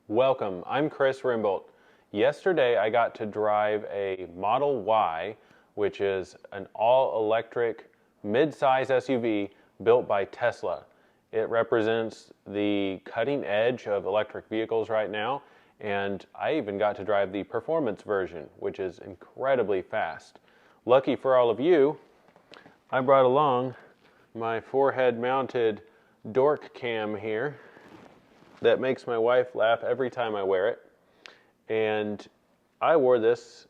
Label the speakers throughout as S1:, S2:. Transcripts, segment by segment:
S1: Welcome, I'm Chris Rimbolt. Yesterday I got to drive a Model Y, which is an all-electric mid-size SUV built by Tesla. It represents the cutting edge of electric vehicles right now, and I even got to drive the performance version, which is incredibly fast. Lucky for all of you, I brought along my forehead-mounted dork cam here that makes my wife laugh every time I wear it. And I wore this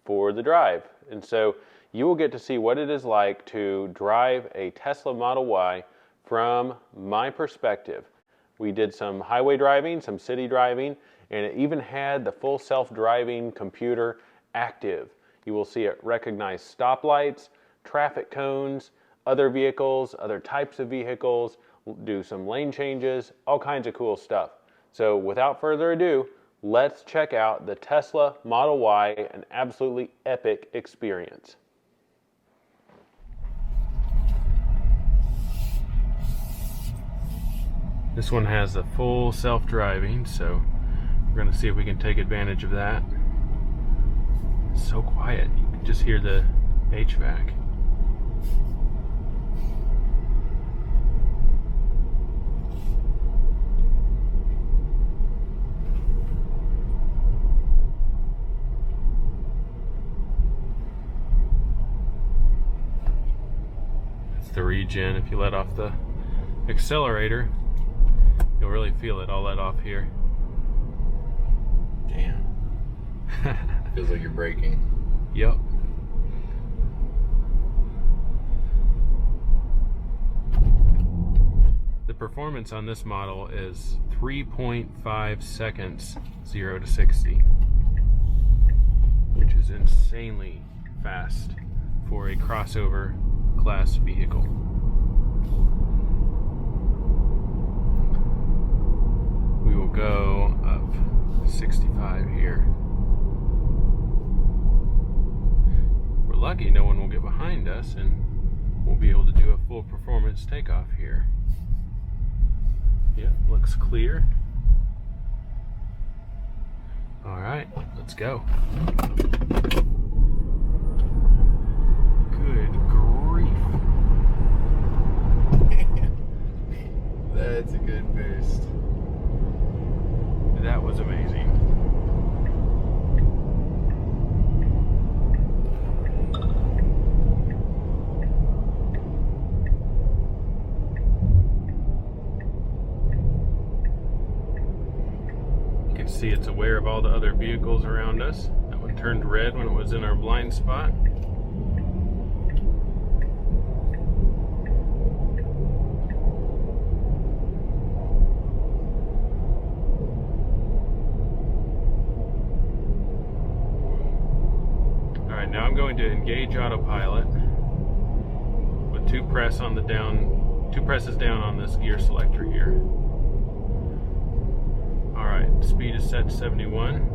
S1: for the drive. And so you will get to see what it is like to drive a Tesla Model Y from my perspective. We did some highway driving, some city driving, and it even had the full self-driving computer active. You will see it recognize stoplights, traffic cones, other vehicles, other types of vehicles, do some lane changes, all kinds of cool stuff. So without further ado, let's check out the Tesla Model Y, an absolutely epic experience. This one has the full self-driving, so we're going to see if we can take advantage of that. It's so quiet, you can just hear the HVAC. The regen, if you let off the accelerator, you'll really feel it. I'll let off here.
S2: Damn. Feels like you're braking.
S1: Yep. The performance on this model is 3.5 seconds 0 to 60, which is insanely fast for a crossover class vehicle. We will go up 65 here. If we're lucky, no one will get behind us and we'll be able to do a full performance takeoff here. Yep, looks clear. All right, let's go. Good grief.
S2: That's a good boost.
S1: That was amazing. You can see it's aware of all the other vehicles around us. That one turned red when it was in our blind spot. Now I'm going to engage Autopilot with two presses down on this gear selector here. Alright, speed is set to 71.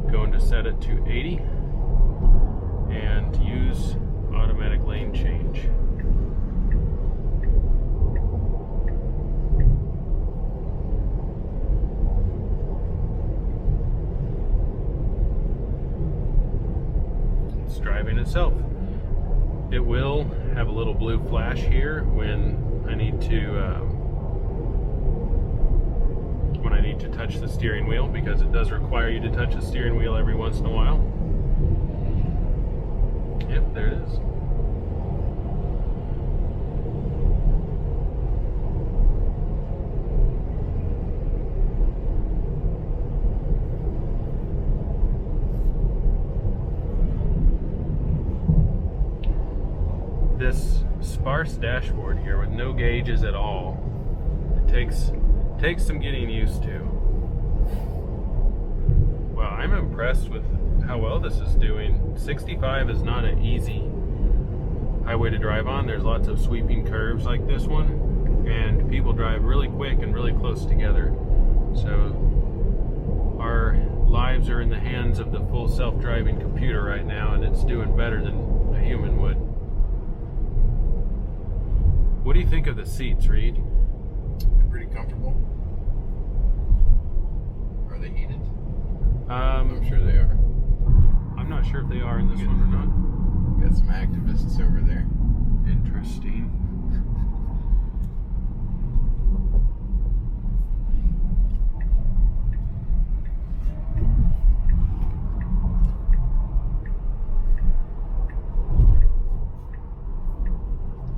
S1: Going to set it to 80 and use automatic lane change. Driving itself. It will have a little blue flash here when I need to touch the steering wheel, because it does require you to touch the steering wheel every once in a while. Yep, there it is. This sparse dashboard here with no gauges at all, it takes some getting used to. Wow, I'm impressed with how well this is doing. 65 is not an easy highway to drive on. There's lots of sweeping curves like this one, and people drive really quick and really close together. So our lives are in the hands of the full self-driving computer right now, and it's doing better than a human would. What do you think of the seats, Reed?
S2: Pretty comfortable. they heated?
S1: I'm
S2: I'm sure they are.
S1: I'm not sure if they are in this one or not.
S2: Got some activists over there.
S1: Interesting.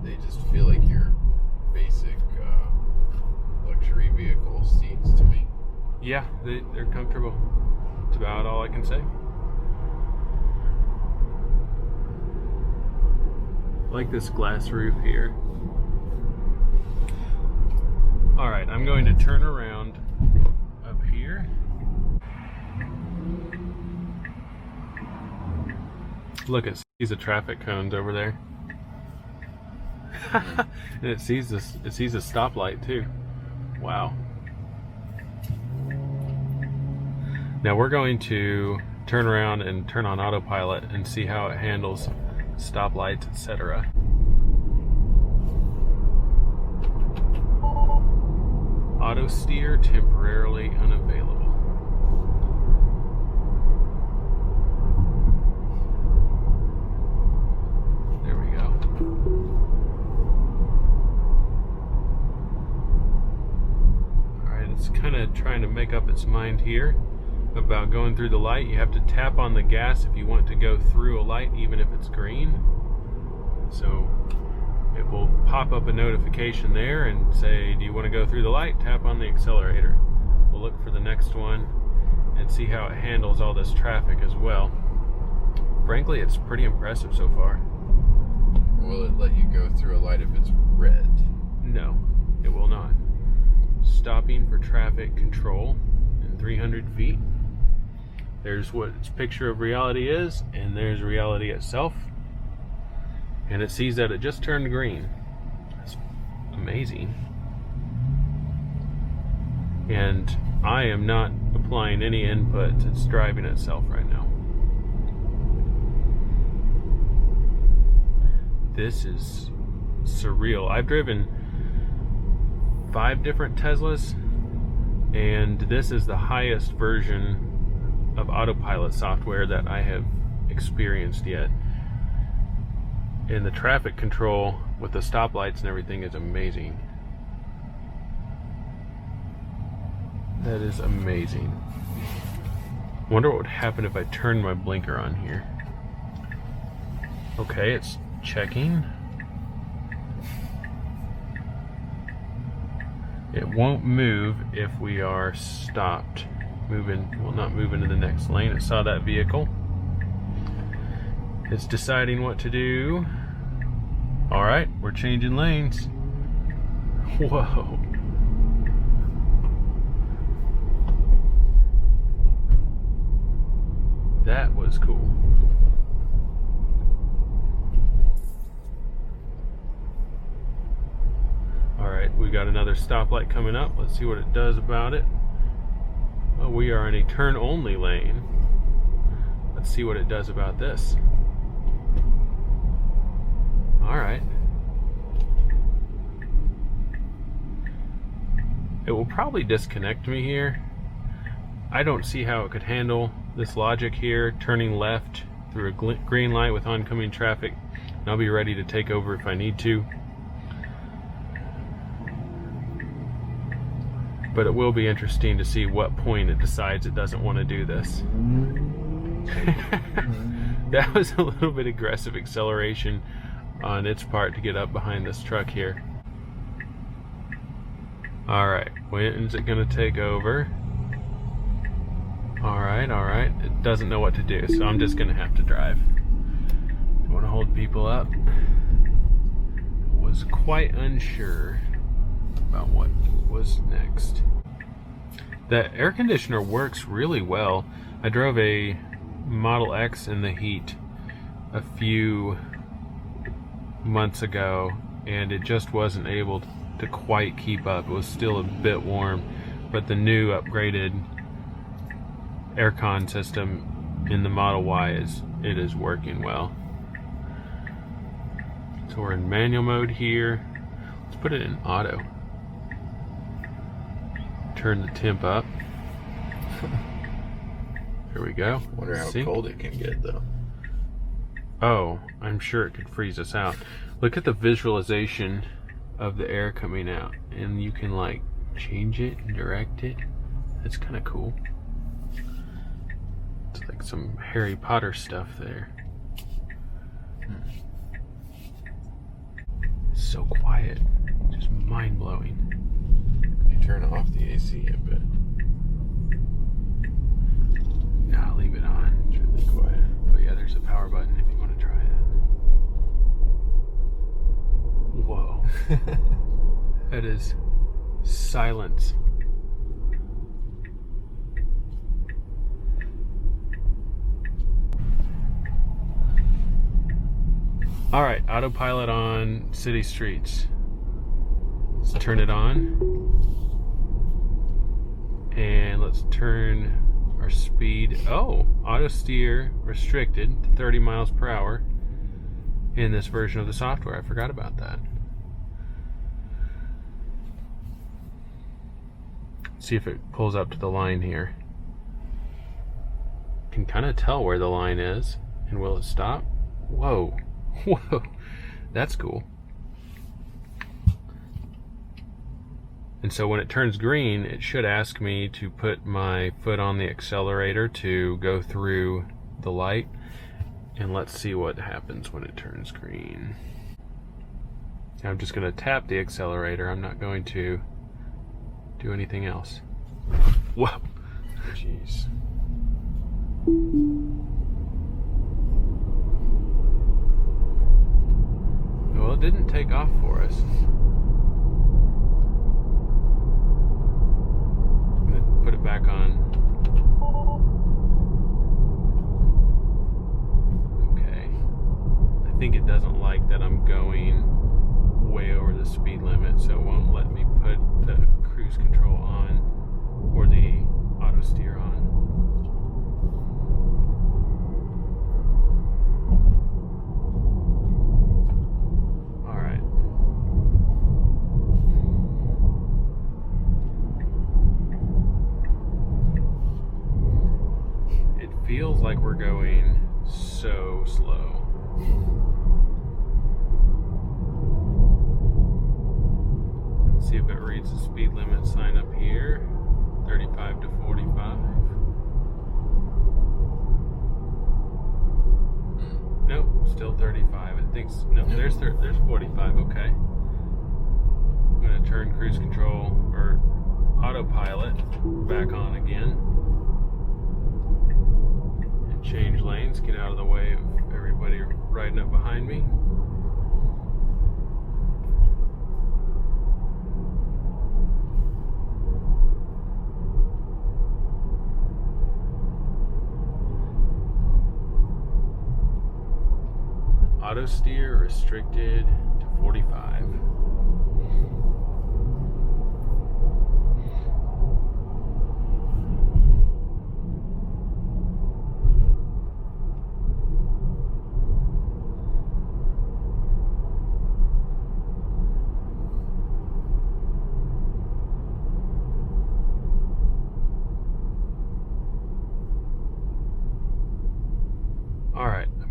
S2: They just feel like your basic luxury vehicle seats to me.
S1: Yeah, they're comfortable. That's about all I can say. I like this glass roof here. All right, I'm going to turn around up here. Look, it sees the traffic cones over there. And it sees this. It sees a stoplight too. Wow. Now we're going to turn around and turn on Autopilot and see how it handles stoplights, etc. Auto steer temporarily unavailable. There we go. Alright, it's kind of trying to make up its mind here about going through the light. You have to tap on the gas if you want to go through a light, even if it's green. So it will pop up a notification there and say, do you want to go through the light? Tap on the accelerator. We'll look for the next one and see how it handles all this traffic as well. Frankly, it's pretty impressive so far.
S2: Will it let you go through a light if it's red?
S1: No, it will not. Stopping for traffic control in 300 feet. There's what its picture of reality is, and there's reality itself. And it sees that it just turned green. That's amazing. And I am not applying any input. It's driving itself right now. This is surreal. I've driven 5 different Teslas, and this is the highest version of Autopilot software that I have experienced yet. And the traffic control with the stoplights and everything is amazing. That is amazing. Wonder what would happen if I turned my blinker on here. Okay, it's checking. It won't move if we are stopped. Will not move into the next lane. It saw that vehicle. It's deciding what to do. All right, we're changing lanes. Whoa. That was cool. All right, we got another stoplight coming up. Let's see what it does about it. Oh, we are in a turn-only lane. Let's see what it does about this. All right. It will probably disconnect me here. I don't see how it could handle this logic here, turning left through a green light with oncoming traffic. And I'll be ready to take over if I need to. But it will be interesting to see what point it decides it doesn't want to do this. That was a little bit aggressive acceleration on its part to get up behind this truck here. Alright, when's it going to take over? Alright, it doesn't know what to do, so I'm just going to have to drive. I want to hold people up. Was quite unsure about what was next. The air conditioner works really well. I drove a Model X in the heat a few months ago, and it just wasn't able to quite keep up. It was still a bit warm, but the new upgraded aircon system in the Model Y is working well. So we're in manual mode here. Let's put it in auto. Turn the temp up. Here we go.
S2: Wonder how cold it can get though.
S1: Oh, I'm sure it could freeze us out. Look at the visualization of the air coming out, and you can like change it and direct it. It's kind of cool. It's like some Harry Potter stuff there. So quiet, just mind-blowing.
S2: You turn off the AC a bit.
S1: Nah, leave it on.
S2: It's really quiet.
S1: But yeah, there's a power button if you want to try it. Whoa. That is silence. All right, autopilot on city streets. Let's turn it on. And let's turn our speed. Oh, auto steer restricted to 30 miles per hour in this version of the software. I forgot about that. See if it pulls up to the line here. Can kind of tell where the line is. And will it stop? Whoa. Whoa. That's cool. And so when it turns green, it should ask me to put my foot on the accelerator to go through the light. And let's see what happens when it turns green. I'm just going to tap the accelerator. I'm not going to do anything else. Whoa.
S2: Jeez.
S1: Well, it didn't take off for us. I'm going to put it back on. Okay. I think it doesn't like that I'm going way over the speed limit, so it won't let me put the cruise control on or the auto steer on. Feels like we're going so slow. Let's see if it reads the speed limit sign up here. 35 to 45. Nope, still 35. It thinks, no, there's 45, okay. I'm gonna turn cruise control or autopilot back on again. Change lanes, get out of the way of everybody riding up behind me. Auto steer restricted to 45.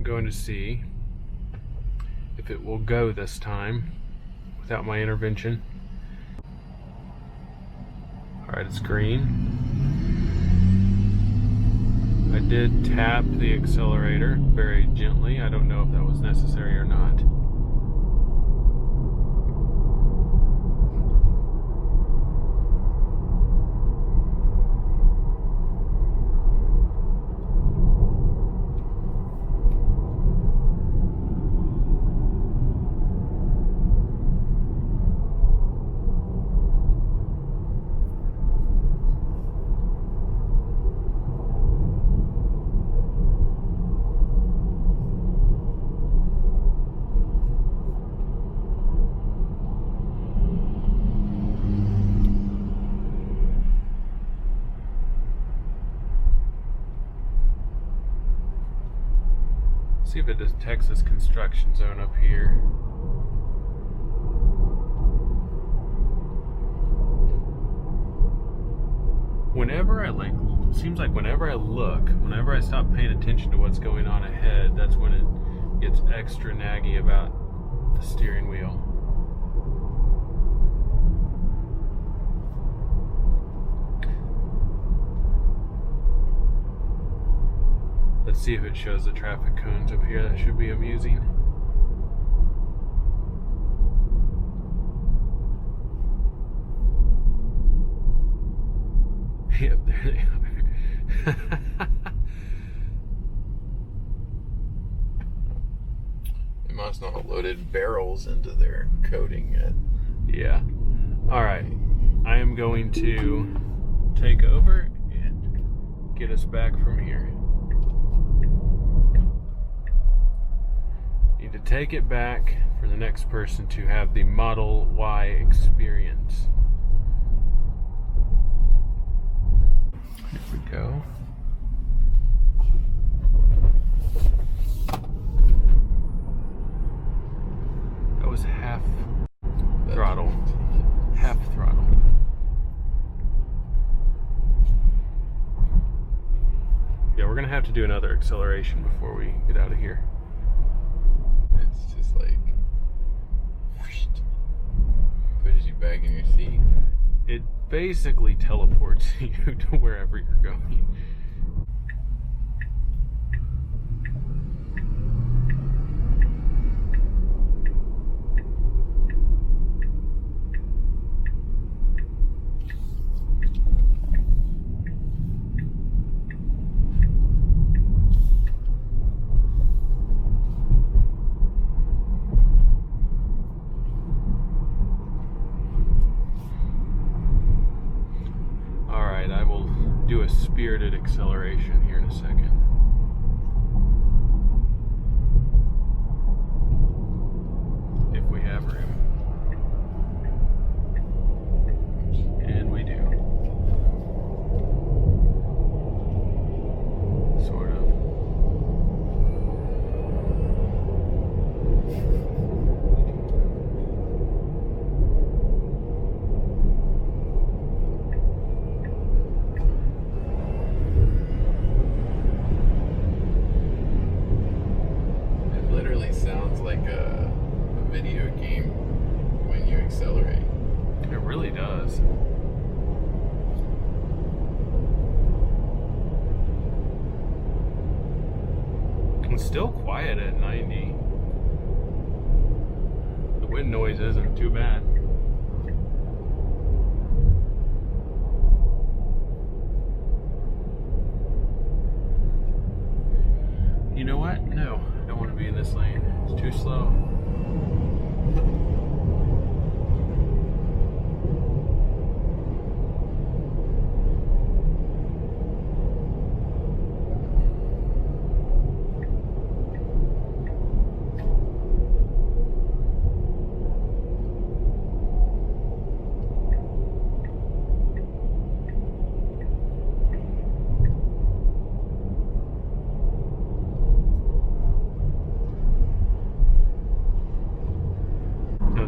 S1: Going to see if it will go this time without my intervention. Alright, it's green. I did tap the accelerator very gently. I don't know if that was necessary or not. See if it detects this construction zone up here. Whenever whenever I seems like whenever I look, whenever I stop paying attention to what's going on ahead, that's when it gets extra naggy about the steering wheel. Let's see if it shows the traffic cones up here. That should be amusing. Yep, there they are.
S2: They must not have loaded barrels into their coating yet.
S1: Yeah. Alright. I am going to take over and get us back from here. Need to take it back for the next person to have the Model Y experience. Here we go. That was half throttle. Half throttle. Yeah, we're gonna have to do another acceleration before we get out of here.
S2: It's just like whoosh, pushes you back in your seat.
S1: It basically teleports you to wherever you're going. I will do a spirited acceleration here in a second. If we have room. And we do. Sort of.
S2: Sounds like a video game when you accelerate.
S1: It really does. It's still quiet at 90. The wind noise isn't too bad. You know what? No, I don't want to be in this lane. It's too slow.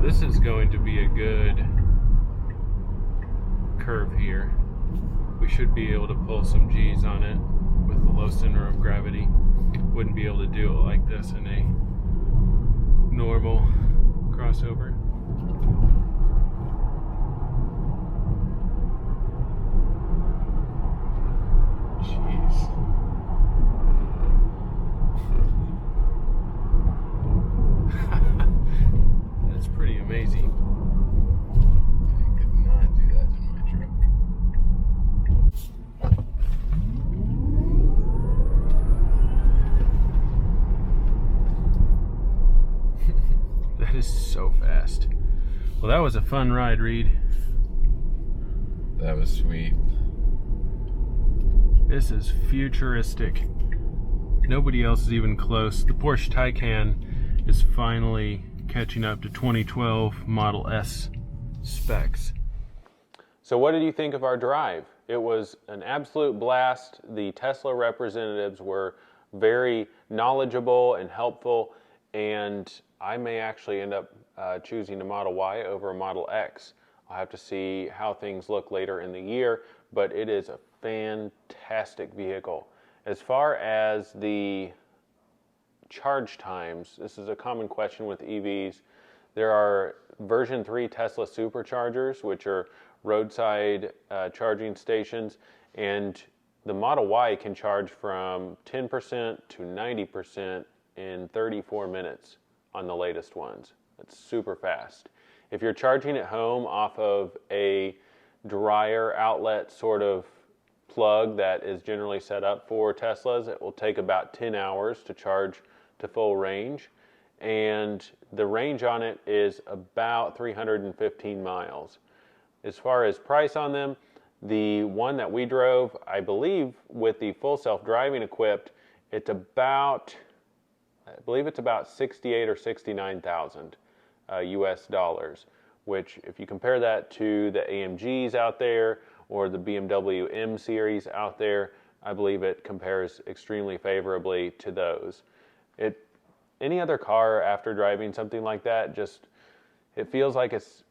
S1: This is going to be a good curve here. We should be able to pull some G's on it with the low center of gravity. Wouldn't be able to do it like this in a normal crossover. Jeez. That's pretty amazing.
S2: I could not do that in my truck.
S1: That is so fast. Well, that was a fun ride, Reed.
S2: That was sweet.
S1: This is futuristic. Nobody else is even close. The Porsche Taycan is finally catching up to 2012 Model S specs. So what did you think of our drive? It was an absolute blast. The Tesla representatives were very knowledgeable and helpful, and I may actually end up choosing a Model Y over a Model X. I'll have to see how things look later in the year, but it is a fantastic vehicle. As far as the charge times, this is a common question with EVs. There are version 3 Tesla superchargers, which are roadside charging stations, and the Model Y can charge from 10% to 90% in 34 minutes on the latest ones. It's super fast. If you're charging at home off of a dryer outlet sort of plug that is generally set up for Teslas, it will take about 10 hours to charge to full range, and the range on it is about 315 miles. As far as price on them, the one that we drove, I believe with the full self-driving equipped, I believe it's about 68 or 69,000 US dollars, which if you compare that to the AMGs out there or the BMW M series out there, I believe it compares extremely favorably to those. Any other car after driving something like that, it feels like it's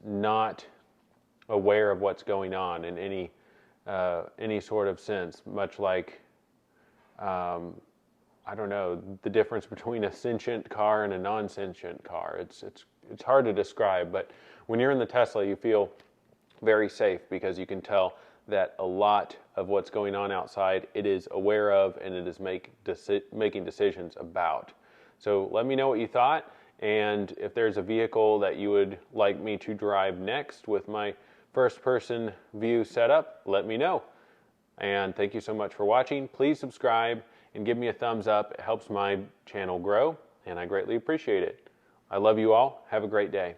S1: not aware of what's going on in any sort of sense, much like I don't know, the difference between a sentient car and a non-sentient car. It's hard to describe, but when you're in the Tesla, you feel very safe because you can tell that a lot of what's going on outside it is aware of and it is making decisions about. So let me know what you thought, and if there's a vehicle that you would like me to drive next with my first-person view setup, let me know. And thank you so much for watching. Please subscribe and give me a thumbs up. It helps my channel grow, and I greatly appreciate it. I love you all. Have a great day.